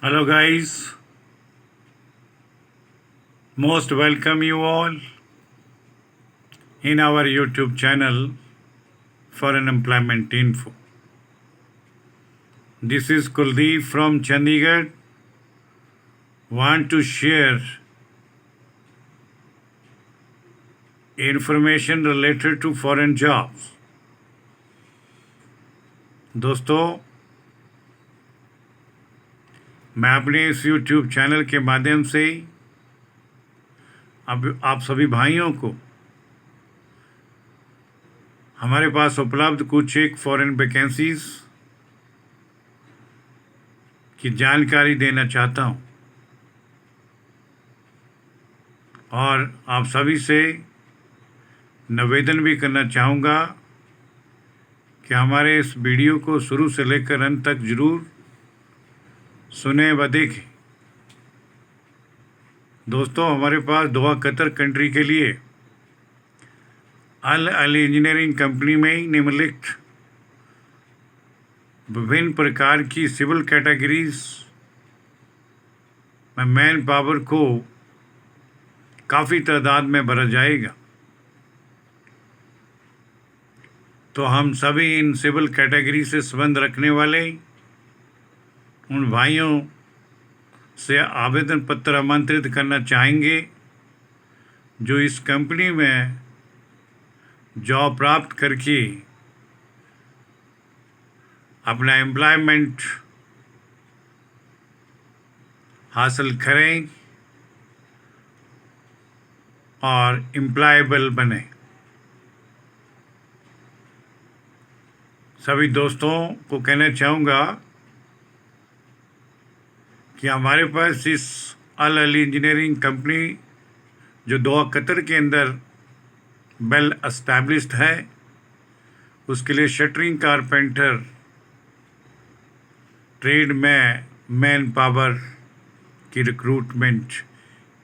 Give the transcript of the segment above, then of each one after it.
Hello, guys. Most welcome you all in our YouTube channel for an employment info. This is Kuldeep from Chandigarh. Want to share information related to foreign jobs. दोस्तों, मैं अपने इस YouTube channel के माध्यम से अब आप सभी भाइयों को हमारे पास उपलब्ध कुछ एक फॉरेन वैकेंसीज की जानकारी देना चाहता हूं और आप सभी से निवेदन भी करना चाहूँगा कि हमारे इस वीडियो को शुरू से लेकर अंत तक जरूर सुने व देखें। दोस्तों, हमारे पास दोहा कतर कंट्री के लिए अल अली इंजीनियरिंग कंपनी में ही निम्नलिखित विभिन्न प्रकार की सिविल कैटेगरीज में मैन पावर को काफ़ी तादाद में भरा जाएगा। तो हम सभी इन सिविल कैटेगरी से संबंध रखने वाले उन भाइयों से आवेदन पत्र आमंत्रित करना चाहेंगे जो इस कंपनी में जॉब प्राप्त करके अपना एम्प्लॉयमेंट हासिल करें और एम्प्लॉयबल बने। सभी दोस्तों को कहना चाहूँगा कि हमारे पास इस अल अली इंजीनियरिंग कंपनी जो दोहा कतर के अंदर वेल एस्टैब्लिश्ड है, उसके लिए शटरिंग कारपेंटर ट्रेड में मैन पावर की रिक्रूटमेंट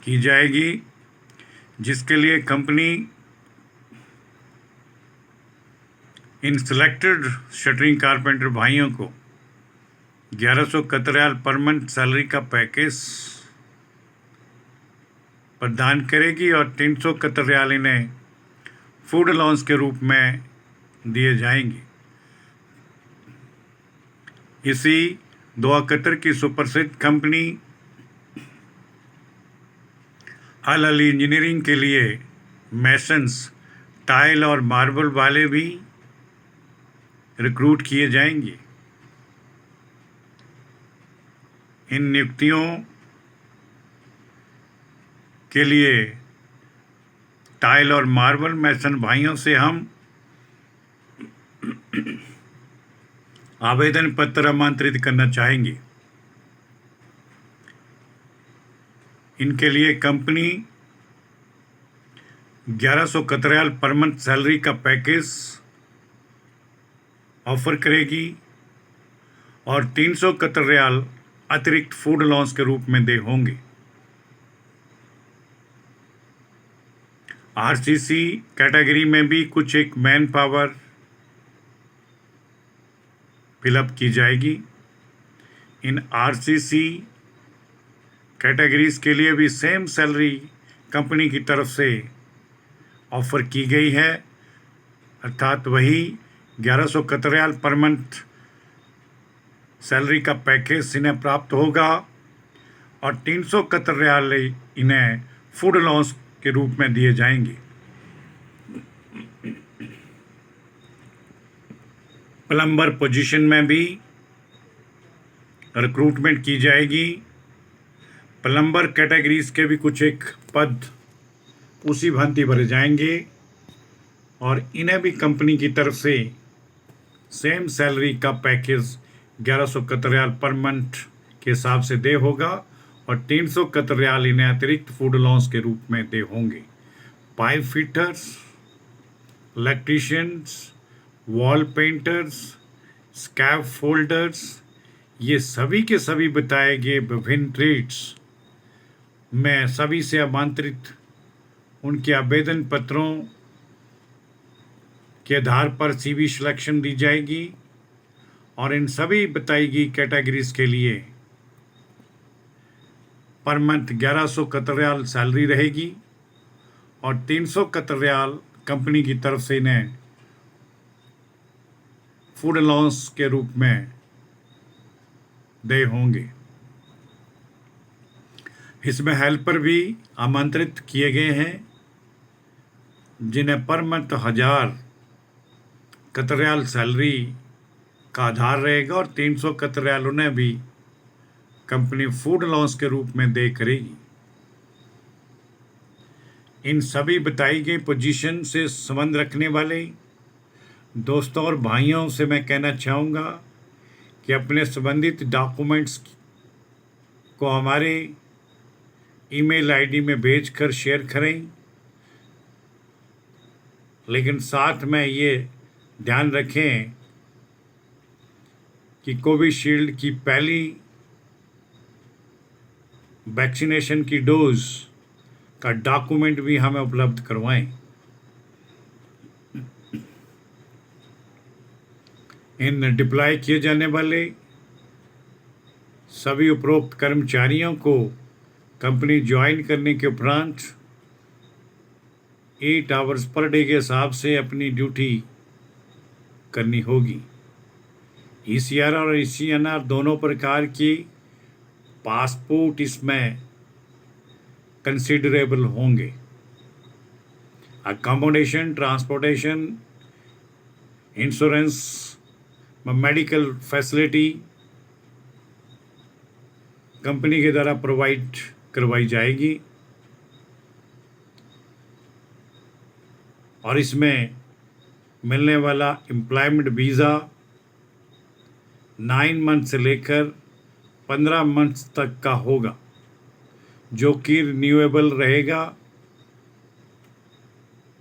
की जाएगी, जिसके लिए कंपनी इन सिलेक्टेड शटरिंग कारपेंटर भाइयों को 1100 Qatar riyal per month salary का पैकेज प्रदान करेगी और 300 कतर रियाल इन्हें फूड अलाउंस के रूप में दिए जाएंगे। इसी दोहा कतर की सुप्रसिद्ध कंपनी अल अली इंजीनियरिंग के लिए मैसन्स, टाइल और मार्बल वाले भी रिक्रूट किए जाएंगे। इन नियुक्तियों के लिए टाइल और मार्बल मैसन भाइयों से हम आवेदन पत्र आमंत्रित करना चाहेंगे। इनके लिए company 1100 Qatar riyal per month salary का पैकेज ऑफर करेगी और 300 कतर रियाल अतिरिक्त फूड अलाउंस के रूप में दे होंगे। आरसीसी कैटेगरी में भी कुछ एक मैन पावर फिलअप की जाएगी। इन आरसीसी कैटेगरीज के लिए भी सेम सैलरी कंपनी की तरफ से ऑफर की गई है, अर्थात वही 1100 Qatar riyal per month salary का पैकेज इन्हें प्राप्त होगा और 300 कतर रियाल इन्हें फूड अलाउंस के रूप में दिए जाएंगे। प्लम्बर पोजीशन में भी रिक्रूटमेंट की जाएगी। प्लम्बर कैटेगरीज के भी कुछ एक पद उसी भांति भरे जाएंगे और इन्हें भी कंपनी की तरफ से सेम सैलरी का पैकेज 1100 कतर रियाल पर मंथ के हिसाब से दे होगा और 300 कतर रियाल इन्हें अतिरिक्त फूड अलाउंस के रूप में दे होंगे। Pipe fitters, electricians, wall painters, scaffolders, ये सभी के सभी बताए गए विभिन्न ट्रेड्स में सभी से आमंत्रित उनके आवेदन पत्रों के आधार पर सीवी सिलेक्शन दी जाएगी और इन सभी बताई गई कैटेगरीज के लिए per month 1100 Qatar riyal salary रहेगी और 300 कतर रियाल कंपनी की तरफ से इन्हें फूड अलाउंस के रूप में दे होंगे। इसमें हेल्पर भी आमंत्रित किए गए हैं जिन्हें per month 1000 Qatar riyal salary का आधार रहेगा और 300 कतर रियाल उन्हें भी कंपनी फूड अलाउंस के रूप में दे करेगी। इन सभी बताई गई पोजीशन से संबंध रखने वाले दोस्तों और भाइयों से मैं कहना चाहूँगा कि अपने संबंधित डॉक्यूमेंट्स को हमारे ईमेल आईडी में भेजकर शेयर करें, लेकिन साथ में ये ध्यान रखें कि कोविशील्ड की पहली वैक्सीनेशन की डोज का डॉक्यूमेंट भी हमें उपलब्ध करवाएं। इन डिप्लॉय किए जाने वाले सभी उपरोक्त कर्मचारियों को कंपनी ज्वाइन करने के उपरांत 8 आवर्स पर डे के हिसाब से अपनी ड्यूटी करनी होगी। ECR और ECNR दोनों प्रकार की पासपोर्ट इसमें कंसिडरेबल होंगे। Accommodation, transportation, insurance, medical facility company के द्वारा प्रोवाइड करवाई जाएगी और इसमें मिलने वाला एम्प्लॉयमेंट वीज़ा 9 मंथ से लेकर 15 मंथ तक का होगा, जो कि रिन्यूएबल रहेगा।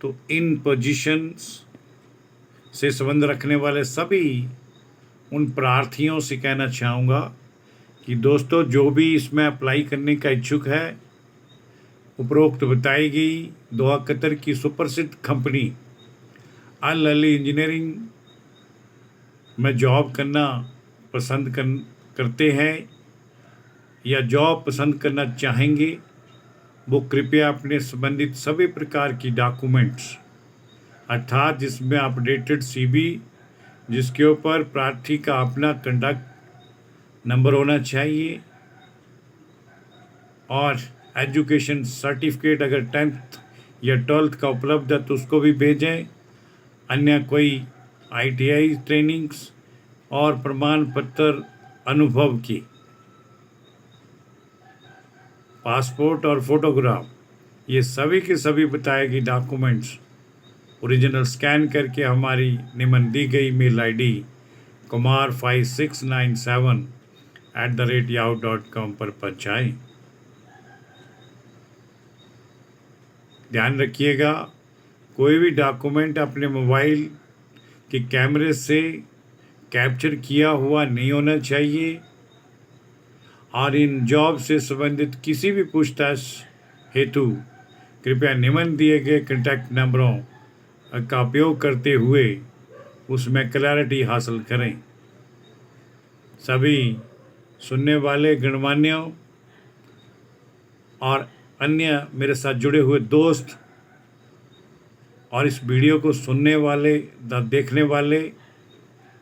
तो इन पोजीशंस से संबंध रखने वाले सभी उन प्रार्थियों से कहना चाहूँगा कि दोस्तों जो भी इसमें अप्लाई करने का इच्छुक है, उपरोक्त बताई गई दोहा कतर की सुप्रसिद्ध कंपनी अल अली इंजीनियरिंग में जॉब करना पसंद करते हैं या जॉब पसंद करना चाहेंगे, वो कृपया अपने संबंधित सभी प्रकार की डॉक्यूमेंट्स अर्थात जिसमें अपडेटेड CV, जिसके ऊपर प्रार्थी का अपना कंडक्ट नंबर होना चाहिए और एजुकेशन सर्टिफिकेट अगर 10th या 12th का उपलब्ध है तो उसको भी भेजें, अन्य कोई ITI ट्रेनिंग्स और प्रमाण पत्र अनुभव की, पासपोर्ट और फोटोग्राफ, ये सभी के सभी बताए गए डॉक्यूमेंट्स ओरिजिनल स्कैन करके हमारी निम्न दी गई मेल ID kumar5697@yahoo.com पर पहुँचाएँ। ध्यान रखिएगा, कोई भी डॉक्यूमेंट अपने मोबाइल के कैमरे से कैप्चर किया हुआ नहीं होना चाहिए और इन जॉब से संबंधित किसी भी पूछताछ हेतु कृपया निम्न दिए गए कॉन्टैक्ट नंबरों का उपयोग करते हुए उसमें क्लैरिटी हासिल करें। सभी सुनने वाले गणमान्यों और अन्य मेरे साथ जुड़े हुए दोस्त और इस वीडियो को सुनने वाले देखने वाले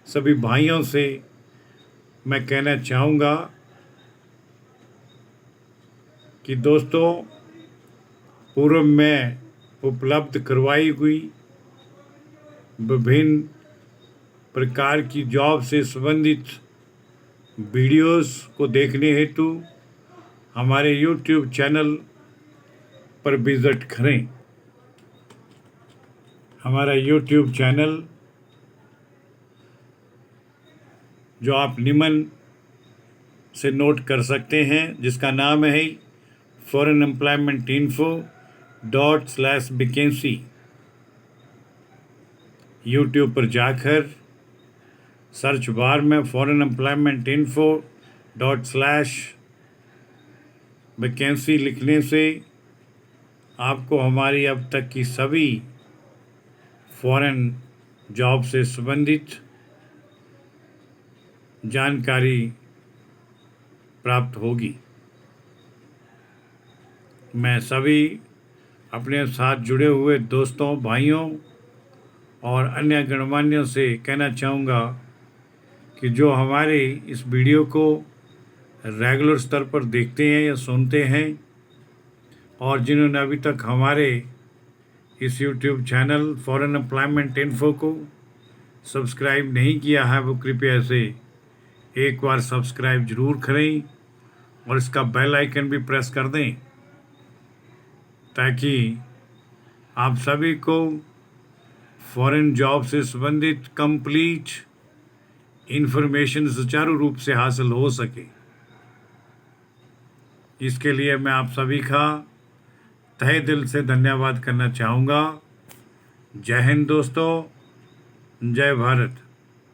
सभी भाइयों से मैं कहना चाहूँगा कि दोस्तों, पूर्व में उपलब्ध करवाई हुई विभिन्न प्रकार की जॉब से संबंधित वीडियोस को देखने हेतु हमारे YouTube चैनल पर विजिट करें। हमारा YouTube चैनल जो आप निम्न से नोट कर सकते हैं, जिसका नाम है फॉरेन एम्प्लॉयमेंट info./वैकेंसी। यूट्यूब पर जाकर सर्च बार में फॉरेन एम्प्लॉयमेंट info./वैकेंसी लिखने से आपको हमारी अब तक की सभी फॉरेन जॉब से संबंधित जानकारी प्राप्त होगी। मैं सभी अपने साथ जुड़े हुए दोस्तों, भाइयों और अन्य गणमान्यों से कहना चाहूँगा कि जो हमारे इस वीडियो को रेगुलर स्तर पर देखते हैं या सुनते हैं और जिन्होंने अभी तक हमारे इस YouTube channel foreign employment info को सब्सक्राइब नहीं किया है, वो कृपया इसे एक बार सब्सक्राइब ज़रूर करें और इसका बेल आइकन भी प्रेस कर दें ताकि आप सभी को फॉरेन जॉब से संबंधित कंप्लीट इंफॉर्मेशन सुचारू रूप से हासिल हो सके। इसके लिए मैं आप सभी का तहे दिल से धन्यवाद करना चाहूँगा। जय हिंद दोस्तों, जय भारत।